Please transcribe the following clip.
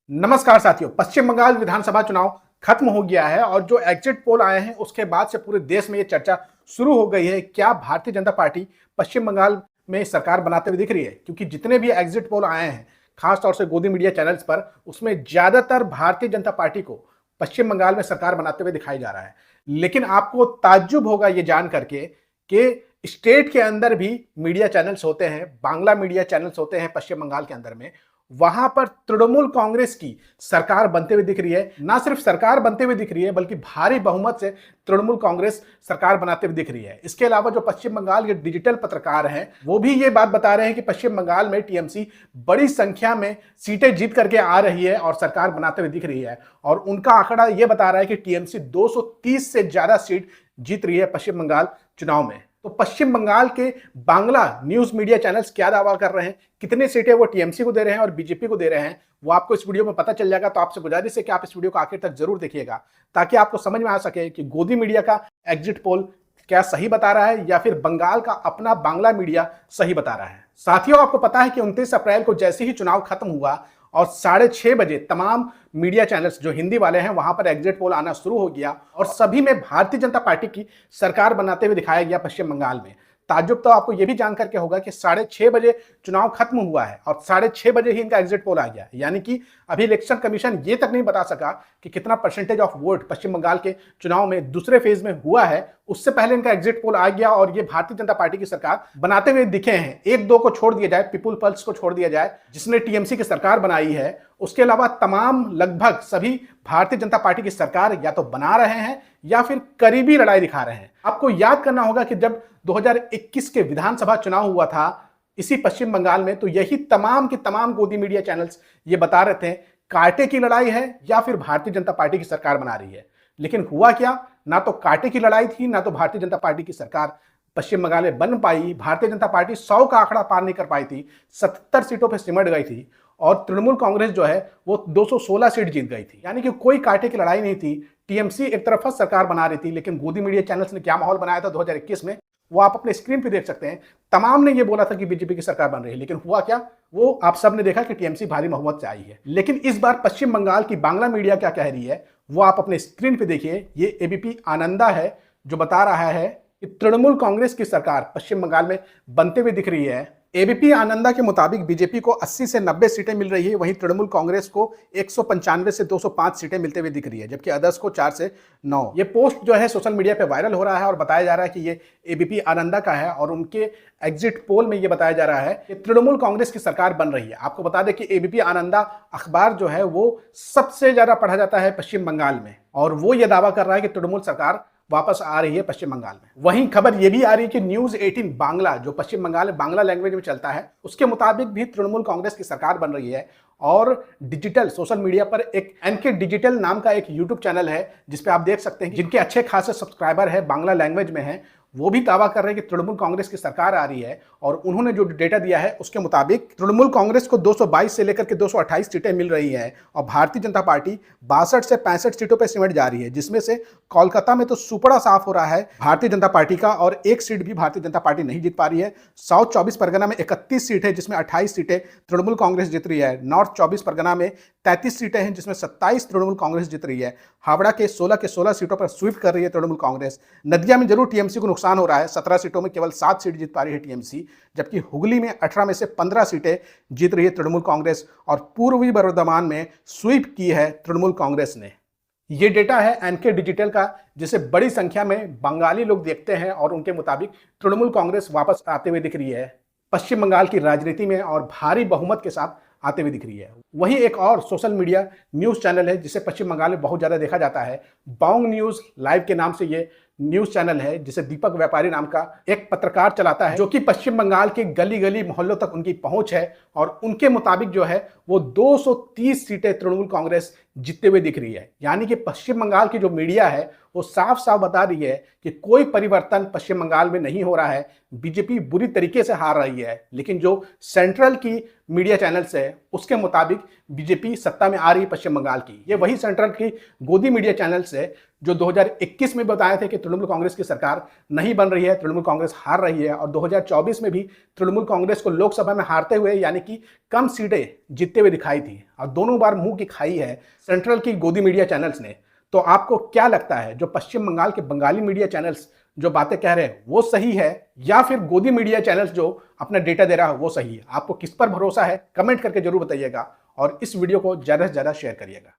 नमस्कार साथियों, पश्चिम बंगाल विधानसभा चुनाव खत्म हो गया है और जो एग्जिट पोल आए हैं उसके बाद से पूरे देश में ये चर्चा शुरू हो गई है। क्या भारतीय जनता पार्टी पश्चिम बंगाल में सरकार बनाते हुए दिख रही है? क्योंकि जितने भी एग्जिट पोल आए हैं, खासतौर से गोदी मीडिया चैनल्स पर, उसमें ज्यादातर भारतीय जनता पार्टी को पश्चिम बंगाल में सरकार बनाते हुए दिखाई जा रहा है। लेकिन आपको ताज्जुब होगा ये जान करके कि स्टेट के अंदर भी मीडिया चैनल्स होते हैं, बांग्ला मीडिया चैनल्स होते हैं पश्चिम बंगाल के अंदर में। वहां पर तृणमूल कांग्रेस की सरकार बनते हुए दिख रही है। ना सिर्फ सरकार बनते हुए दिख रही है, बल्कि भारी बहुमत से तृणमूल कांग्रेस सरकार बनाते हुए दिख रही है। इसके अलावा जो पश्चिम बंगाल के डिजिटल पत्रकार हैं, वो भी ये बात बता रहे हैं कि पश्चिम बंगाल में टीएमसी बड़ी संख्या में सीटें जीत करके आ रही है और सरकार बनाते हुए दिख रही है। और उनका आंकड़ा ये बता रहा है कि टीएमसी 230 से ज्यादा सीट जीत रही है पश्चिम बंगाल चुनाव में। तो पश्चिम बंगाल के बांग्ला न्यूज मीडिया चैनल्स क्या दावा कर रहे हैं, कितने सीटें वो टीएमसी को दे रहे हैं और बीजेपी को दे रहे हैं, वो आपको इस वीडियो में पता चल जाएगा। तो आपसे गुजारिश है कि आप इस वीडियो को आखिर तक जरूर देखिएगा, ताकि आपको समझ में आ सके कि गोदी मीडिया का एग्जिट पोल क्या सही बता रहा है या फिर बंगाल का अपना बांग्ला मीडिया सही बता रहा है। साथियों, आपको पता है कि 29 अप्रैल को जैसे ही चुनाव खत्म हुआ और 6:30 बजे तमाम मीडिया चैनल्स जो हिंदी वाले हैं वहां पर एग्जिट पोल आना शुरू हो गया और सभी में भारतीय जनता पार्टी की सरकार बनाते हुए दिखाया गया पश्चिम बंगाल में। ताज्जुब तो आपको यह भी जानकर के होगा कि 6:30 बजे चुनाव खत्म हुआ है और 6:30 बजे ही इनका एग्जिट पोल आ गया। यानी कि अभी इलेक्शन कमीशन ये तक नहीं बता सका कि कितना परसेंटेज ऑफ वोट पश्चिम बंगाल के चुनाव में दूसरे फेज में हुआ है। उससे पहले इनका एग्जिट पोल आ गया और ये भारतीय जनता पार्टी की सरकार बनाते हुए दिखे हैं। एक दो को छोड़ दिया जाए, पीपुल पल्स को छोड़ दिया जाए जिसने टीएमसी की सरकार बनाई है, उसके अलावा तमाम लगभग सभी भारतीय जनता पार्टी की सरकार या तो बना रहे हैं या फिर करीबी लड़ाई दिखा रहे हैं। आपको याद करना होगा कि जब 2021 के विधानसभा चुनाव हुआ था इसी पश्चिम बंगाल में, तो यही तमाम के तमाम गोदी मीडिया चैनल्स ये बता रहे थे कांटे की लड़ाई है या फिर भारतीय जनता पार्टी की सरकार बना रही है। लेकिन हुआ क्या? ना तो कांटे की लड़ाई थी, ना तो भारतीय जनता पार्टी की सरकार पश्चिम बंगाल में बन पाई। भारतीय जनता पार्टी 100 का आंकड़ा पार नहीं कर पाई थी, 77 सीटों पर सिमट गई थी और तृणमूल कांग्रेस जो है वो 216 सीट जीत गई थी। यानी कि कोई कांटे की लड़ाई नहीं थी। टीएमसी एक तरफा सरकार बना रही थी, लेकिन गोदी मीडिया चैनल्स ने क्या माहौल बनाया था 2021 में, वो आप अपने स्क्रीन पे देख सकते हैं। तमाम ने ये बोला था कि बीजेपी की सरकार बन रही है, लेकिन हुआ क्या? वो आप सब ने देखा कि टीएमसी भारी बहुमत से आई है। लेकिन इस बार पश्चिम बंगाल की बांग्ला मीडिया क्या कह रही है वो आप अपने स्क्रीन पे देखिए। ये एबीपी आनंदा है जो बता रहा है कि तृणमूल कांग्रेस की सरकार पश्चिम बंगाल में बनते हुए दिख रही है। एबीपी आनंदा के मुताबिक बीजेपी को 80 से 90 सीटें मिल रही है, वहीं तृणमूल कांग्रेस को 195 से 205 सीटें मिलते हुए दिख रही है, जबकि अदर्स को 4 से 9। ये पोस्ट जो है सोशल मीडिया पे वायरल हो रहा है और बताया जा रहा है कि ये एबीपी आनंदा का है और उनके एग्जिट पोल में ये बताया जा रहा है कि तृणमूल कांग्रेस की सरकार बन रही है। आपको बता दें कि एबीपी आनंदा अखबार जो है वो सबसे ज्यादा पढ़ा जाता है पश्चिम बंगाल में और वो ये दावा कर रहा है कि तृणमूल सरकार वापस आ रही है पश्चिम बंगाल में। वहीं खबर यह भी आ रही है कि न्यूज 18 बांग्ला जो पश्चिम बंगाल में बांग्ला लैंग्वेज में चलता है, उसके मुताबिक भी तृणमूल कांग्रेस की सरकार बन रही है। और डिजिटल सोशल मीडिया पर एक एनके डिजिटल नाम का एक यूट्यूब चैनल है जिसपे आप देख सकते हैं जिनके अच्छे खासे सब्सक्राइबर है, बांग्ला लैंग्वेज में है, वो भी दावा कर रहे हैं कि तृणमूल कांग्रेस की सरकार आ रही है। और उन्होंने जो डेटा दिया है उसके मुताबिक तृणमूल कांग्रेस को 222 से लेकर के 228 सीटें मिल रही हैं और भारतीय जनता पार्टी 62 से 65 सीटों पर सिमट जा रही है, जिसमें से कोलकाता में तो सुपड़ा साफ हो रहा है भारतीय जनता पार्टी का और एक सीट भी भारतीय जनता पार्टी नहीं जीत पा रही है। साउथ 24 परगना में 31 सीटें जिसमें 28 सीटें तृणमूल कांग्रेस जीत रही है। नॉर्थ 24 परगना में 33 सीटें हैं जिसमें 27 तृणमूल कांग्रेस जीत रही है। हावड़ा के 16 सीटों पर स्वीप कर रही है तृणमूल कांग्रेस। नदिया में जरूर टीएमसी को नुकसान हो रहा है, 17 सीटों में केवल 7 सीट जीत पा रही है टीएमसी, जबकि हुगली में 18 में से 15 सीटें जीत रही है तृणमूल कांग्रेस और पूर्वी बर्धमान में स्वीप की है तृणमूल कांग्रेस ने। ये डेटा है एनके डिजिटल का, जिसे बड़ी संख्या में बंगाली लोग देखते हैं और उनके मुताबिक तृणमूल कांग्रेस वापस आते हुए दिख रही है पश्चिम बंगाल की राजनीति में और भारी बहुमत के साथ आते हुए दिख रही है। वहीं एक और सोशल मीडिया न्यूज चैनल है जिसे पश्चिम बंगाल में बहुत ज्यादा देखा जाता है, बोंग न्यूज लाइव के नाम से ये न्यूज चैनल है, जिसे दीपक व्यापारी नाम का एक पत्रकार चलाता है, जो कि पश्चिम बंगाल के गली गली मोहल्लों तक उनकी पहुंच है। और उनके मुताबिक जो है वो 230 सीटें तृणमूल कांग्रेस जीतते हुए दिख रही है। यानी कि पश्चिम बंगाल की जो मीडिया है वो साफ साफ बता रही है कि कोई परिवर्तन पश्चिम बंगाल में नहीं हो रहा है, बीजेपी बुरी तरीके से हार रही है। लेकिन जो सेंट्रल की मीडिया चैनल्स है उसके मुताबिक बीजेपी सत्ता में आ रही है पश्चिम बंगाल की। ये वही सेंट्रल की गोदी मीडिया चैनल्स है जो 2021 में बताए थे कि तृणमूल कांग्रेस की सरकार नहीं बन रही है, तृणमूल कांग्रेस हार रही है। और 2024 में भी तृणमूल कांग्रेस को लोकसभा में हारते हुए यानी कि कम सीटें जीतते हुए दिखाई थी और दोनों बार मुंह की खाई है सेंट्रल की गोदी मीडिया चैनल्स ने। तो आपको क्या लगता है जो पश्चिम बंगाल के बंगाली मीडिया चैनल्स जो बातें कह रहे हैं वो सही है, या फिर गोदी मीडिया चैनल्स जो अपना डेटा दे रहा है वो सही है? आपको किस पर भरोसा है? कमेंट करके जरूर बताइएगा और इस वीडियो को ज्यादा से ज्यादा शेयर करिएगा।